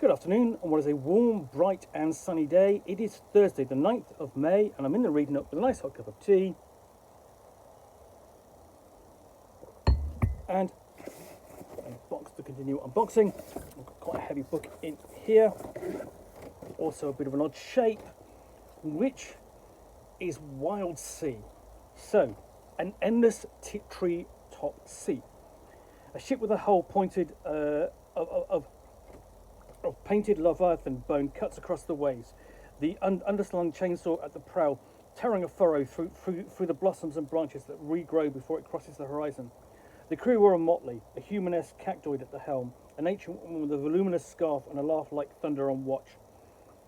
Good afternoon, on what is a warm, bright and sunny day. It is Thursday the 9th of May and I'm in the reading nook with a nice hot cup of tea and a box to continue unboxing. I've got quite a heavy book in here, also a bit of an odd shape, which is Wildsea. So, an endless tree top sea. A ship with a hull pointed of painted leviathan bone cuts across the waves. The underslung chainsaw at the prow, tearing a furrow through the blossoms and branches that regrow before it crosses the horizon. The crew were a motley, a humanesque cactoid at the helm, an ancient woman with a voluminous scarf and a laugh like thunder on watch,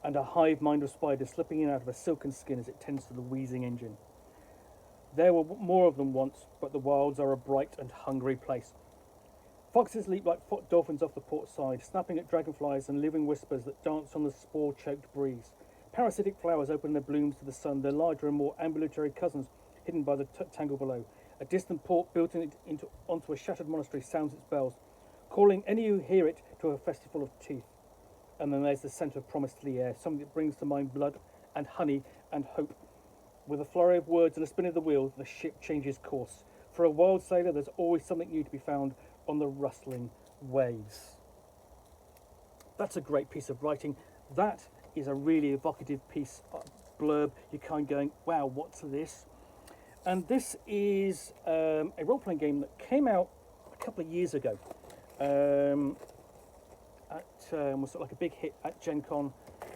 and a hive mind of spiders slipping in out of a silken skin as it tends to the wheezing engine. There were more of them once, but the wilds are a bright and hungry place. Foxes leap like dolphins off the port side, snapping at dragonflies and living whispers that dance on the spore-choked breeze. Parasitic flowers open their blooms to the sun, their larger and more ambulatory cousins hidden by the tangle below. A distant port built onto a shattered monastery sounds its bells, calling any who hear it to a festival of teeth. And then there's the scent of promise to the air, something that brings to mind blood and honey and hope. With a flurry of words and a spin of the wheel, the ship changes course. For a wild sailor, there's always something new to be found on the rustling waves. That's a great piece of writing. That is a really evocative piece of blurb. You're kind of going, wow, what's this? And this is a role-playing game that came out a couple of years ago. Was sort of like a big hit at Gen Con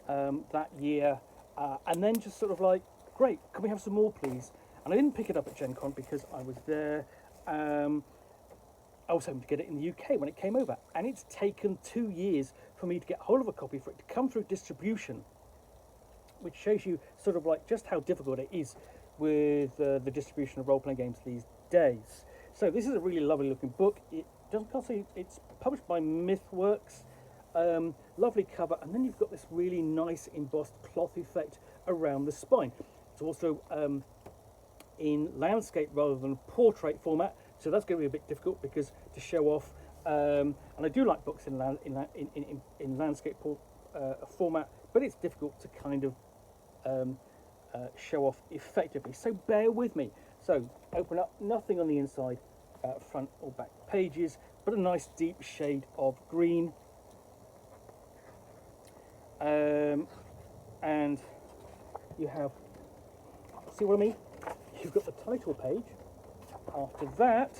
that year. And then just sort of like, great, can we have some more, please? And I didn't pick it up at Gen Con because I was there. I was hoping to get it in the UK when it came over, and it's taken 2 years for me to get hold of a copy, for it to come through distribution, which shows you sort of like just how difficult it is with the distribution of role-playing games these days. So this is a really lovely looking book. It doesn't cost you, it's published by MythWorks. Lovely cover, and then you've got this really nice embossed cloth effect around the spine. It's also in landscape rather than portrait format, so that's going to be a bit difficult because to show off. And I do like books in landscape format, but it's difficult to kind of show off effectively. So bear with me. So open up, nothing on the inside, front or back pages, but a nice deep shade of green. And you have, see what I mean? You've got the title page. After that,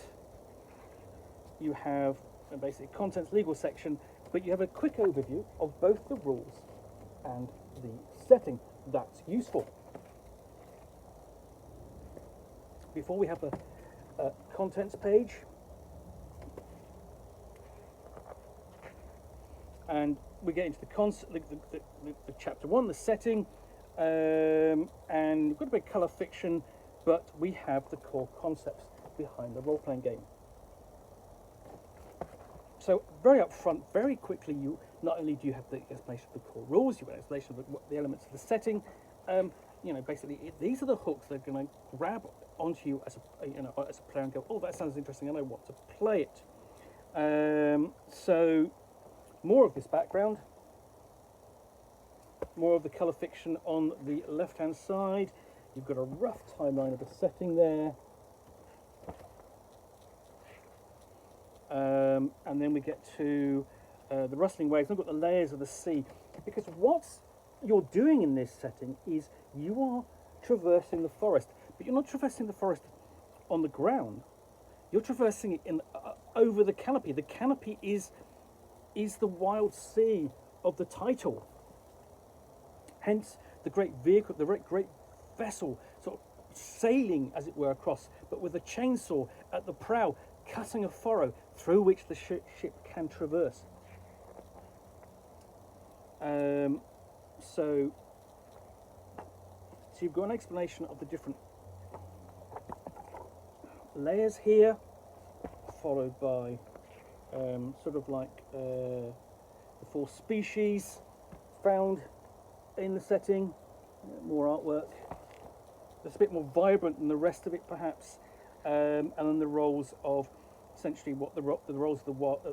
you have basically contents, legal section, but you have a quick overview of both the rules and the setting. That's useful. Before we have the contents page, and we get into the chapter 1, the setting, and we've got a bit of colour fiction, but we have the core concepts behind the role-playing game. So very upfront, very quickly, you not only do you have the explanation of the core rules, you have an explanation of the elements of the setting. Basically these are the hooks that are going to grab onto you as a player and go, oh, that sounds interesting, and I want to play it. So more of this background, more of the colour fiction on the left-hand side. You've got a rough timeline of the setting there. And then we get to the rustling waves. I've got the layers of the sea. Because what you're doing in this setting is you are traversing the forest. But you're not traversing the forest on the ground. You're traversing it over the canopy. The canopy is the Wildsea of the title. Hence the great vehicle, the great vessel, sort of sailing, as it were, across, but with a chainsaw at the prow, cutting a furrow through which the ship can traverse. So you've got an explanation of the different layers here, followed by sort of like the 4 species found in the setting. More artwork. It's a bit more vibrant than the rest of it, perhaps. And then the roles of essentially what the roles of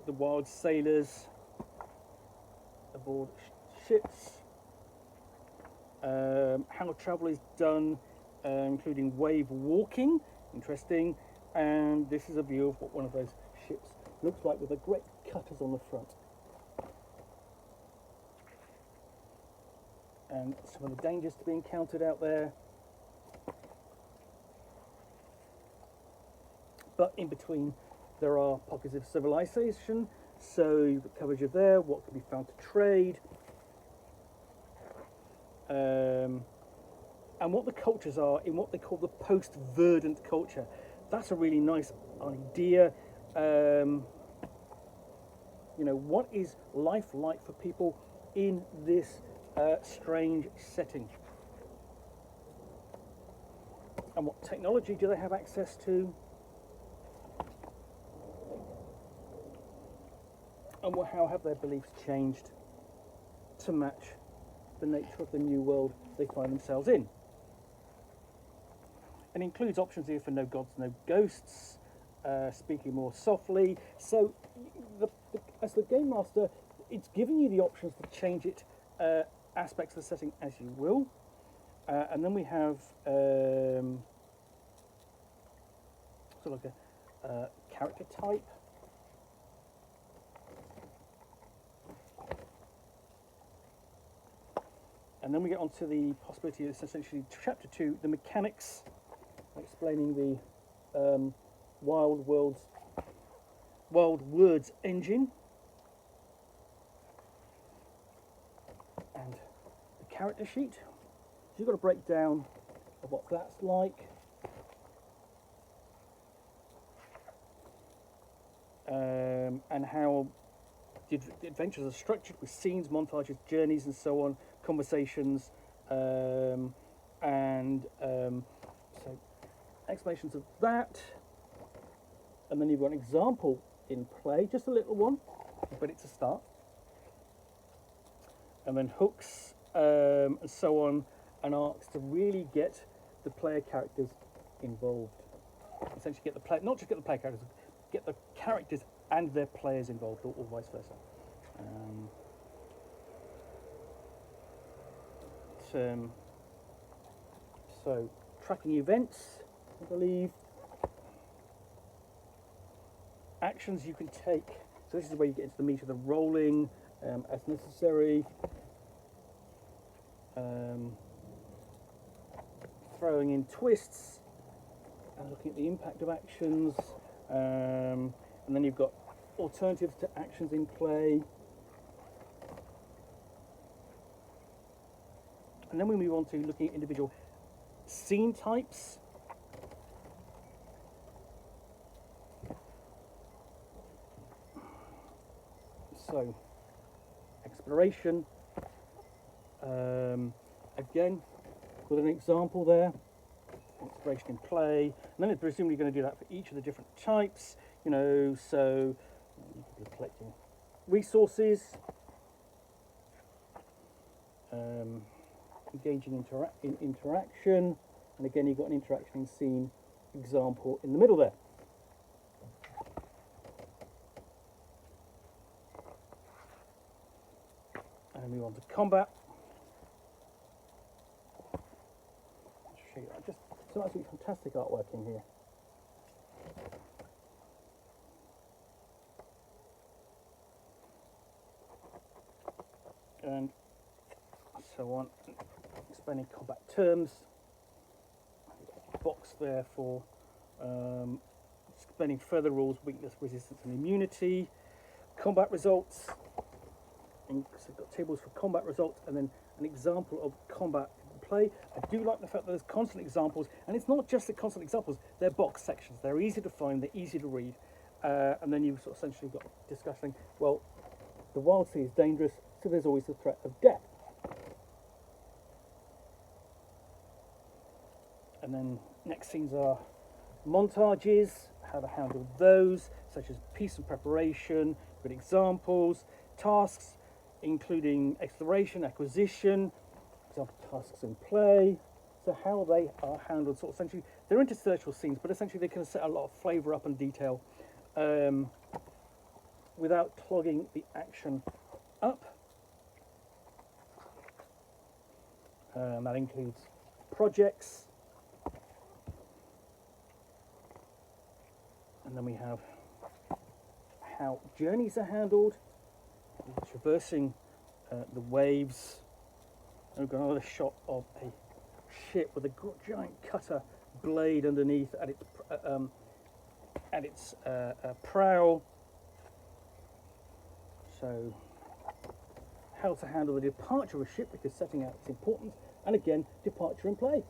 the wild sailors, aboard ships, how travel is done, including wave walking, interesting, and this is a view of what one of those ships looks like with the great cutters on the front. And some of the dangers to be encountered out there. But in between there are pockets of civilization, so you've got coverage of there, what can be found to trade, and what the cultures are in what they call the post-verdant culture. That's a really nice idea. You know, what is life like for people in this strange setting? And what technology do they have access to? And how have their beliefs changed to match the nature of the new world they find themselves in? It includes options here for no gods, no ghosts, speaking more softly. So, as the game master, it's giving you the options to change it, aspects of the setting as you will. And then we have sort of like a character type. And then we get onto the possibility of essentially chapter 2, the mechanics, explaining the Wild Words engine, and the character sheet. So you've got a breakdown of what that's like, and how the adventures are structured with scenes, montages, journeys, and so on, conversations, so explanations of that. And then you've got an example in play, just a little one, but it's a start. And then hooks, and so on, and arcs to really get the player characters involved. Essentially get the player, not just get the player characters, get the characters and their players involved, or vice versa. So tracking events, I believe. Actions you can take. So this is where you get into the meat of the rolling as necessary. Throwing in twists and looking at the impact of actions. And then you've got alternatives to actions in play. And then we move on to looking at individual scene types. So, exploration. Again, with an example there. Exploration in play. And then it's presumably going to do that for each of the different types. You know, so you're collecting resources. Engaging in interaction, and again you've got an interaction scene example in the middle there. And move on to combat. I'll show you that. Just some absolutely fantastic artwork in here. And so on. Explaining combat terms. Box there for explaining further rules, weakness, resistance, and immunity. Combat results. And so we've got tables for combat results, and then an example of combat play. I do like the fact that there's constant examples, and it's not just the constant examples. They're box sections. They're easy to find. They're easy to read. And then you've sort of essentially got discussing. Well, the Wildsea is dangerous, so there's always the threat of death. And then next scenes are montages, how to handle those, such as peace and preparation, good examples, tasks, including exploration, acquisition, example tasks in play, so how they are handled. So essentially, they're interstitial scenes, but essentially they can set a lot of flavour up and detail without clogging the action up. That includes projects, and then we have how journeys are handled, traversing the waves. And we've got another shot of a ship with a giant cutter blade underneath at its prow. So how to handle the departure of a ship, because setting out is important, and again, departure in play.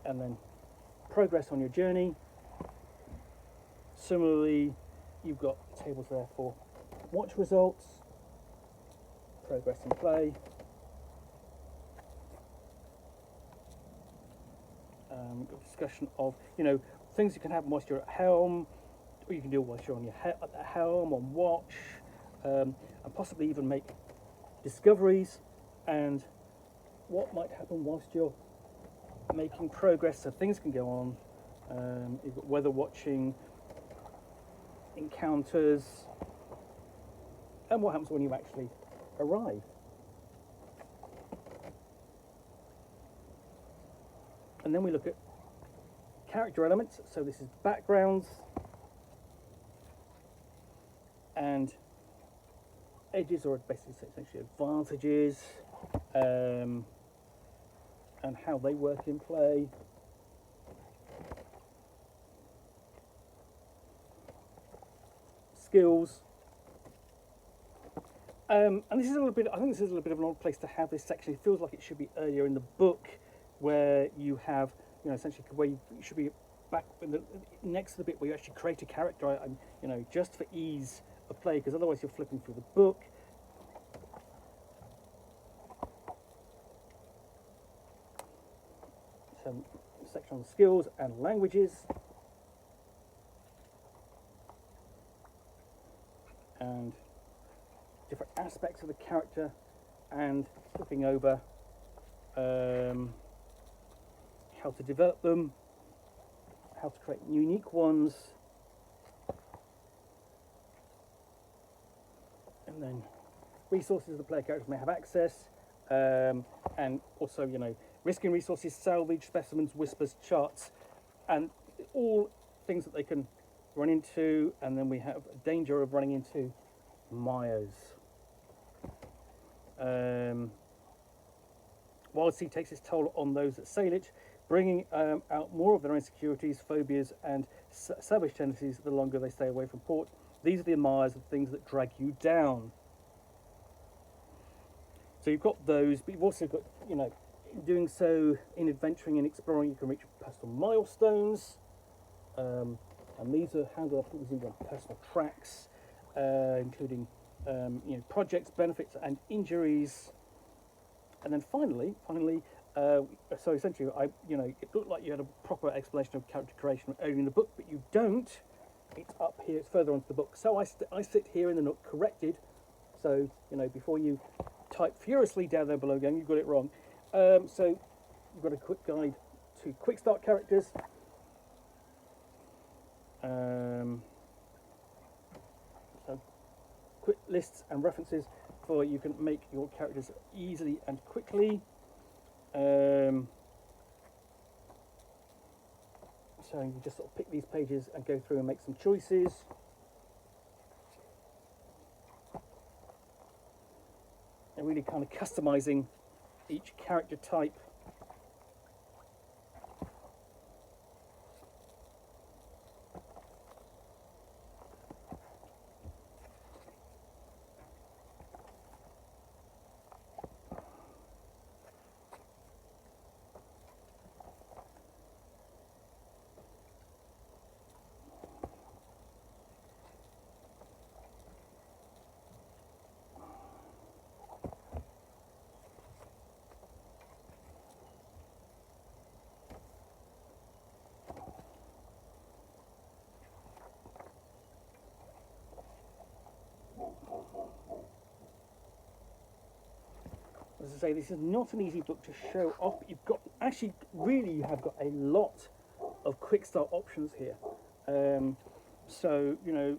And then progress on your journey. Similarly, you've got tables there for watch results, progress in play, discussion of, you know, things you can have whilst you're at helm, or you can do whilst you're on your at the helm, on watch, and possibly even make discoveries and what might happen whilst you're making progress. So things can go on. You've got weather watching, encounters, and what happens when you actually arrive. And then we look at character elements. So this is backgrounds and edges, or basically essentially advantages, and how they work in play. Skills. And this is a little bit, I think this is a little bit of an odd place to have this section. It feels like it should be earlier in the book, where you have, you know, essentially where you should be back in the, next to the bit where you actually create a character, and, you know, just for ease of play, because otherwise you're flipping through the book. So, section on skills and languages. And different aspects of the character, and flipping over how to develop them, how to create unique ones, and then resources the player characters may have access, and also, you know, risking resources, salvage, specimens, whispers, charts, and all things that they can run into. And then we have danger of running into mires. Wildsea takes its toll on those that sail it, bringing out more of their insecurities, phobias, and savage tendencies the longer they stay away from port. These are the mires of things that drag you down. So you've got those, but you've also got, you know, doing so in adventuring and exploring, you can reach personal milestones, and these are handled up using personal tracks, including you know, projects, benefits, and injuries. And then finally, so essentially, you know, it looked like you had a proper explanation of character creation earlier in the book, but you don't. It's up here, it's further onto the book. So I sit here in the Nook corrected. So, you know, before you type furiously down there below going, you've got it wrong. So you've got a quick guide to quick start characters. So quick lists and references for you can make your characters easily and quickly. So you just sort of pick these pages and go through and make some choices. And really kind of customizing each character type. As I say, this is not an easy book to show off. You've got, actually, really, you have got a lot of quick start options here. So, you know,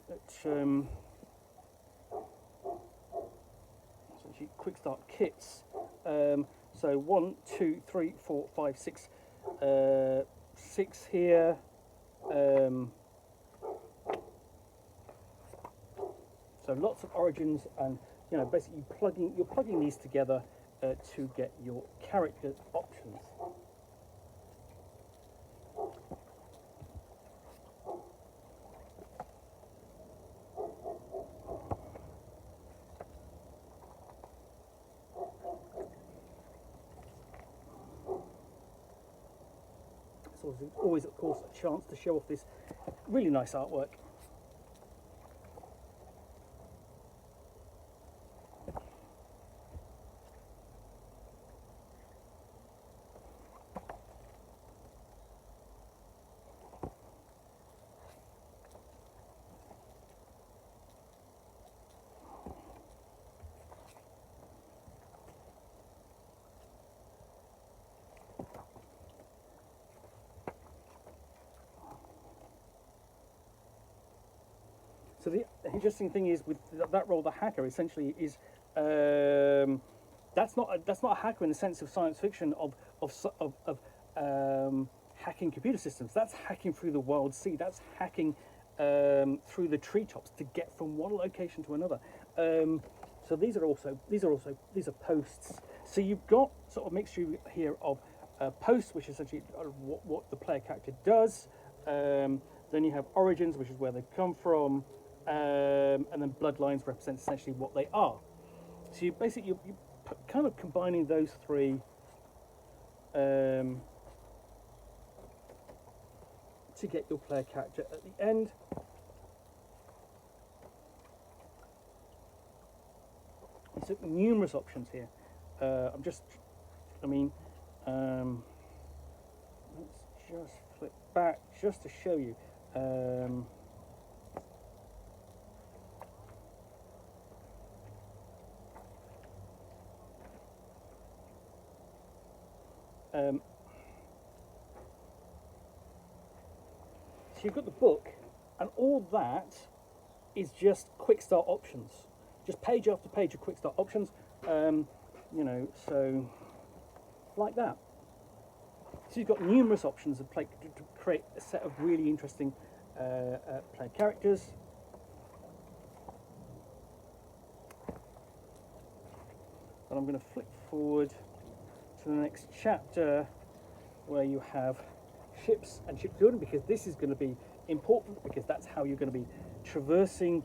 essentially quick start kits. So 1, 2, 3, 4, 5, 6, 6 here. So lots of origins, and basically you're plugging these together to get your character options. So there's always, of course, a chance to show off this really nice artwork. So the interesting thing is with that role, the hacker essentially is that's not a hacker in the sense of science fiction of hacking computer systems. That's hacking through the Wildsea. That's hacking through the treetops to get from one location to another. So these are posts. So you've got sort of mixture here of posts, which is essentially what the player character does. Then you have origins, which is where they come from. And then bloodlines represent essentially what they are. So you basically you're kind of combining those three to get your player character at the end. So numerous options here. Let's just flip back just to show you. So you've got the book, and all that is just quick start options, just page after page of quick start options. So like that. So you've got numerous options to create a set of really interesting player characters. And I'm going to flip forward to the next chapter, where you have ships and ship building, because this is going to be important, because that's how you're going to be traversing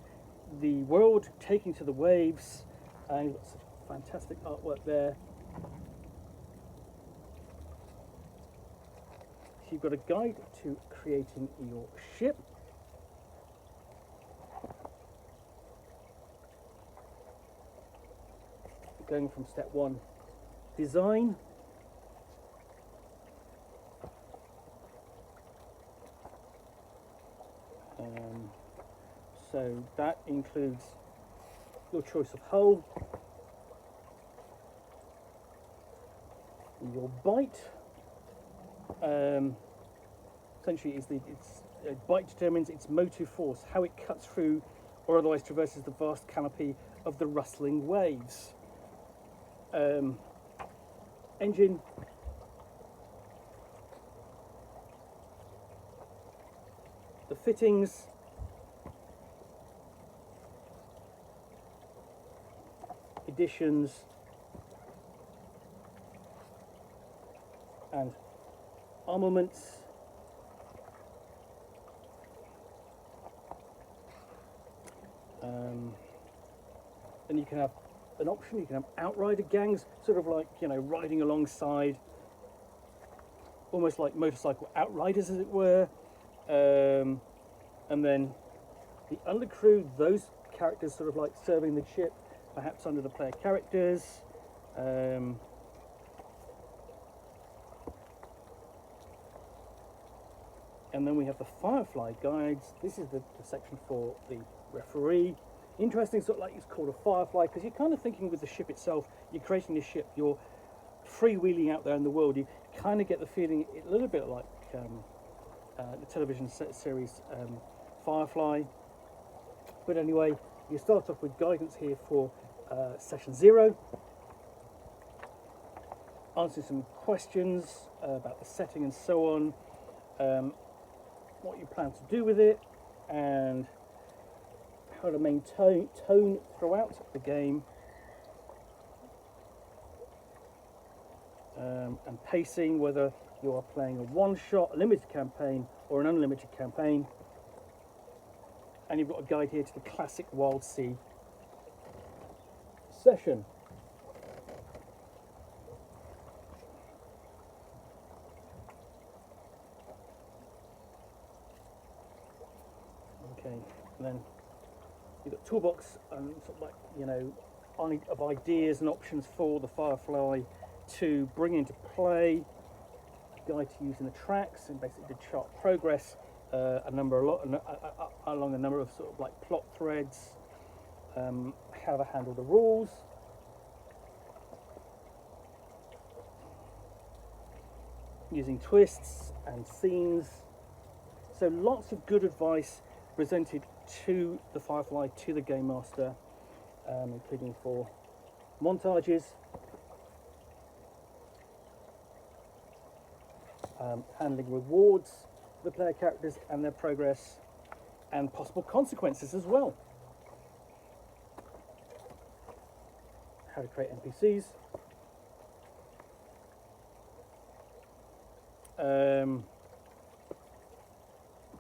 the world, taking to the waves. And you've got such fantastic artwork there. So you've got a guide to creating your ship. Going from step 1, design. So that includes your choice of hull, your bite. Essentially, bite determines its motive force, how it cuts through or otherwise traverses the vast canopy of the rustling waves. Engine. The fittings. Additions. And armaments. Then you can have an option, you can have outrider gangs, sort of like, riding alongside, almost like motorcycle outriders, as it were. And then the undercrew, those characters sort of like serving the ship, perhaps under the player characters. And then we have the Firefly guides. This is the section for the referee. Interesting, sort of like it's called a Firefly, because you're kind of thinking with the ship itself, you're creating a ship, you're freewheeling out there in the world. You kind of get the feeling a little bit like the television series Firefly. But anyway, you start off with guidance here for session 0, answering some questions about the setting and so on, what you plan to do with it, and how to maintain tone throughout the game, and pacing, whether you are playing a one-shot limited campaign or an unlimited campaign. And you've got a guide here to the classic Wildsea session. Okay, and then you've got toolbox and sort of like, you know, of ideas and options for the Firefly to bring into play, guide to using the tracks, and basically to chart progress along a number of sort of like plot threads, how to handle the rules, using twists and scenes. So lots of good advice presented to the Firefly, to the Game Master, including for montages, handling rewards for the player characters and their progress, and possible consequences as well. How to create NPCs.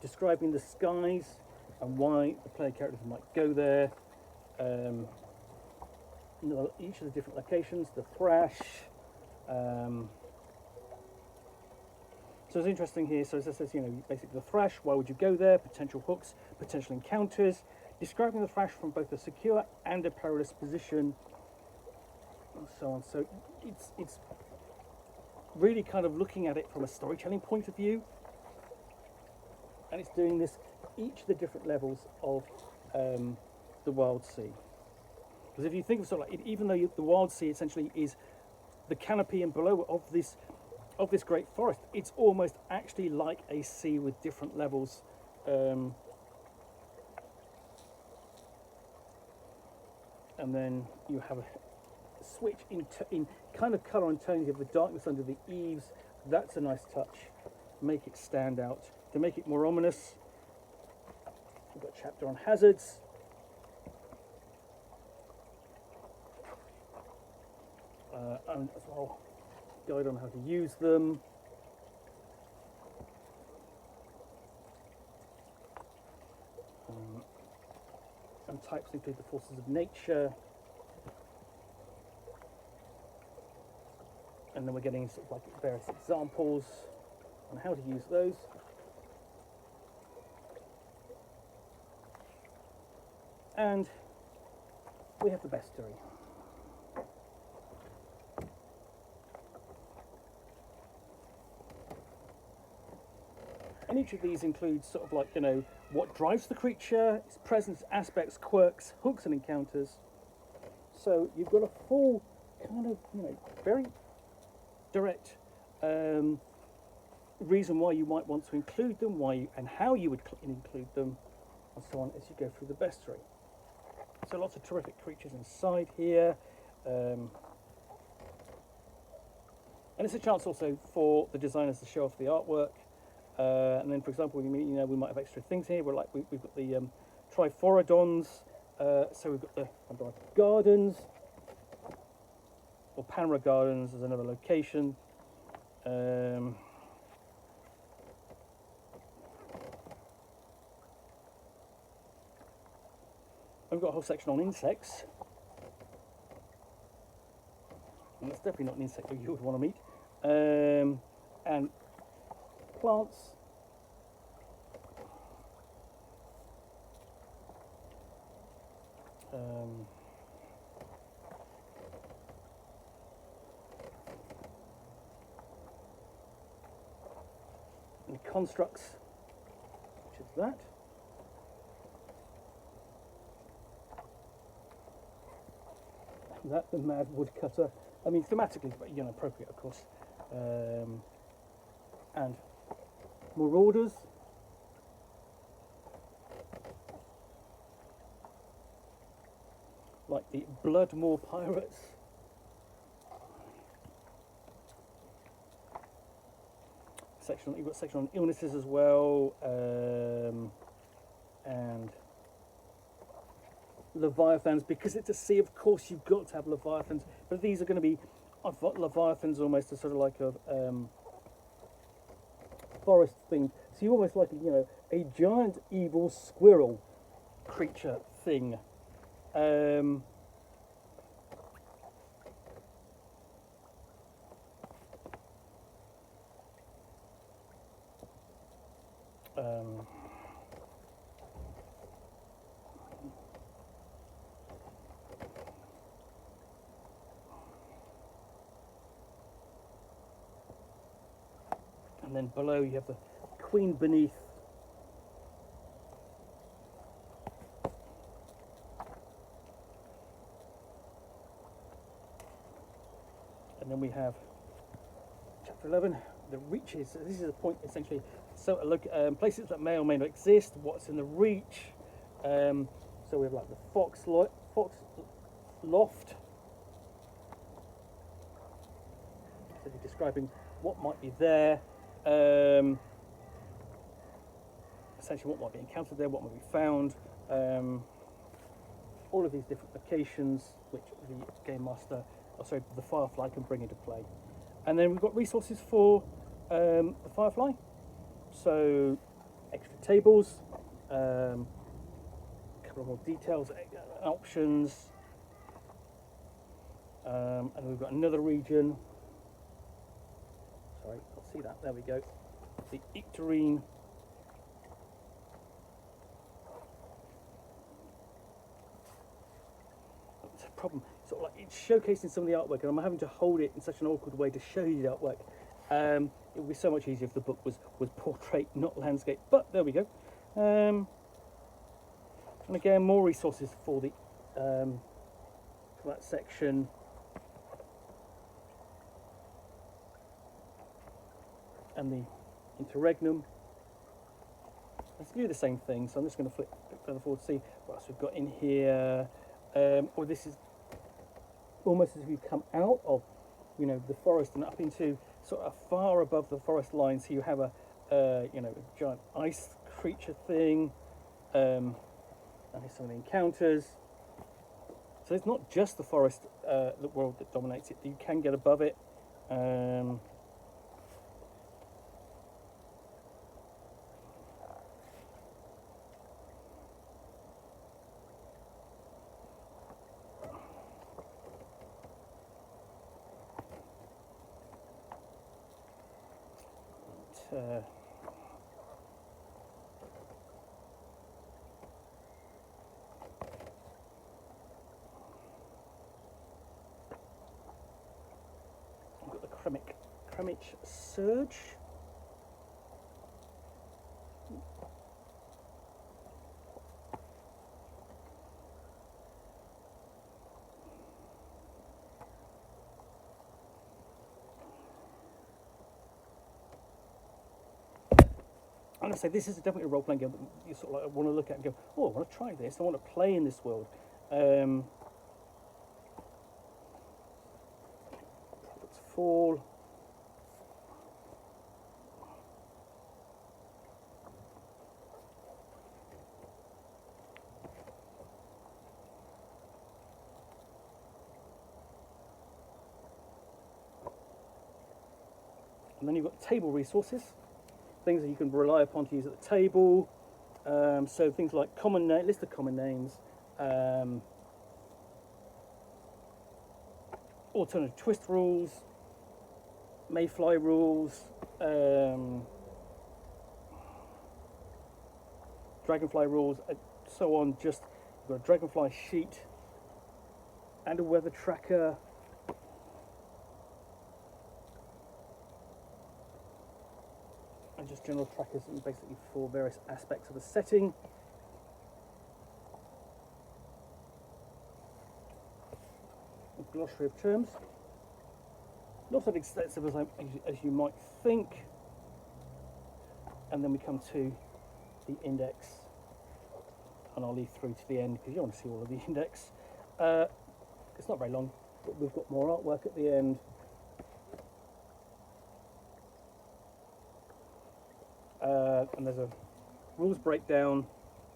Describing the skies and why the player characters might go there. Each of the different locations, the thrash. So it's interesting here. So as I said, you know, basically the thrash, why would you go there? Potential hooks, potential encounters. Describing the thrash from both a secure and a perilous position, and so on. So it's really kind of looking at it from a storytelling point of view, and it's doing this each of the different levels of the Wildsea. Because if you think of sort of like, even though the Wildsea essentially is the canopy and below of this great forest, it's almost actually like a sea with different levels. And then you have a switch in kind of colour and tones. You have the darkness under the eaves. That's a nice touch. Make it stand out. To make it more ominous, we've got a chapter on hazards. And as well, guide on how to use them. And types include the forces of nature. And then we're getting sort of like various examples on how to use those. And we have the bestiary. And each of these includes sort of like, you know, what drives the creature, its presence, aspects, quirks, hooks and encounters. So you've got a full kind of, you know, very direct reason why you might want to include them, and how you would include them, and so on as you go through the bestiary. So lots of terrific creatures inside here, and it's a chance also for the designers to show off the artwork. And then, for example, we might have extra things here. We've got the Triphorodons. So we've got the gardens, or Panorama Gardens as another location. We've got a whole section on insects. And that's definitely not an insect that you would want to meet. And plants. And constructs, which is that. And that, the mad woodcutter. I mean, thematically, but you know, appropriate, of course. And marauders. like the Bloodmore Pirates. You've got a section on illnesses as well, and Leviathans. Because it's a sea, of course you've got to have Leviathans, but these are going to be, I've got Leviathans almost a sort of like a forest thing. So you're almost like, you know, a giant evil squirrel creature thing. And then below you have the Queen Beneath. And then we have chapter 11, the reaches. So this is a point essentially. So look, places that may or may not exist. What's in the reach? So we have like the fox loft. So they're describing what might be there. Essentially, what might be encountered there, what might be found. All of these different locations which the game master, the Firefly can bring into play. And then we've got resources for the Firefly. So extra tables, a couple of more details, options, and we've got another region. Sorry, I'll see that. There we go. The Icterine. It's a problem. Sort of like it's showcasing some of the artwork, and I'm having to hold it in such an awkward way to show you the artwork. It would be so much easier if the book was portrait, not landscape. But there we go. And again, more resources for the for that section. And the interregnum. Let's do the same thing, so I'm just going to flip further forward to see what else we've got in here. Or this is almost as if you've come out of, you know, the forest and up into sort of far above the forest line. So you have a, you know, a giant ice creature thing. And here's some of the encounters. So it's not just the forest, the world that dominates it. You can get above it. I've got the Kremich Surge. I'm going to say this is definitely a role-playing game that you sort of like want to look at and go, oh, I want to try this. I want to play in this world. Prophet's Fall. And then you've got table resources. Things that you can rely upon to use at the table. So things like list of common names, alternative twist rules, mayfly rules, dragonfly rules, and so on. Just you've got a dragonfly sheet and a weather tracker. And just general trackers basically for various aspects of the setting. A glossary of terms. Not as extensive as you might think. And then we come to the index. And I'll leave through to the end because you want to see all of the index. It's not very long, but we've got more artwork at the end. And there's a rules breakdown,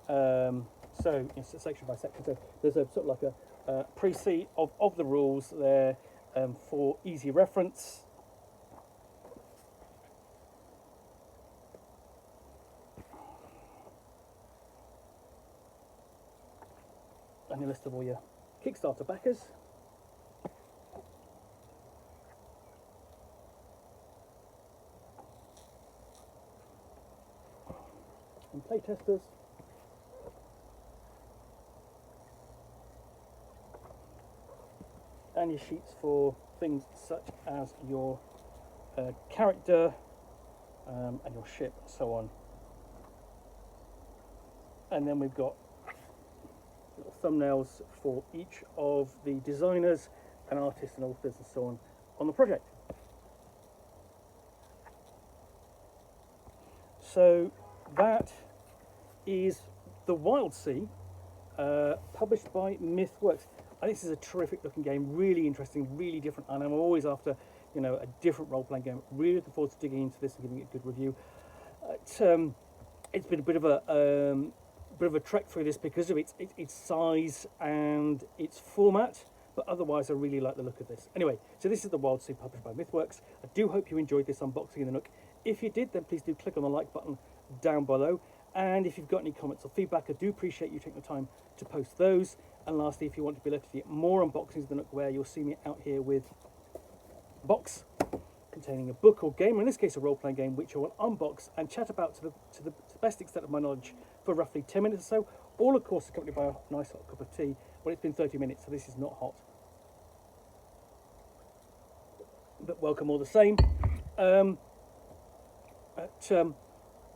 so it's section by section. So there's a sort of like a precis of the rules there for easy reference. And a list of all your Kickstarter backers. And playtesters. And your sheets for things such as your character and your ship and so on. And then we've got little thumbnails for each of the designers and artists and authors and so on the project. So that is the Wildsea, published by MythWorks. I think this is a terrific looking game, really interesting, really different, and I'm always after, you know, a different role-playing game. Really looking forward to digging into this and giving it a good review. It's been a bit of a trek through this because of its size and its format, but otherwise I really like the look of this. Anyway, so this is the Wildsea, published by MythWorks. I do hope you enjoyed this unboxing in the Nook. If you did, then please do click on the like button down below. And if you've got any comments or feedback, I do appreciate you taking the time to post those. And lastly, if you want to be alerted to get more unboxings of the Nook, where you'll see me out here with a box containing a book or game, or in this case a role-playing game, which I will unbox and chat about to the best extent of my knowledge for roughly 10 minutes or so, all of course accompanied by a nice hot cup of tea. Well, it's been 30 minutes, so this is not hot, but welcome all the same.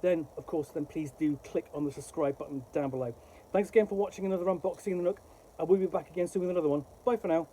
Then of course, then please do click on the subscribe button down below. Thanks again for watching another unboxing in the Nook. I will be back again soon with another one. Bye for now.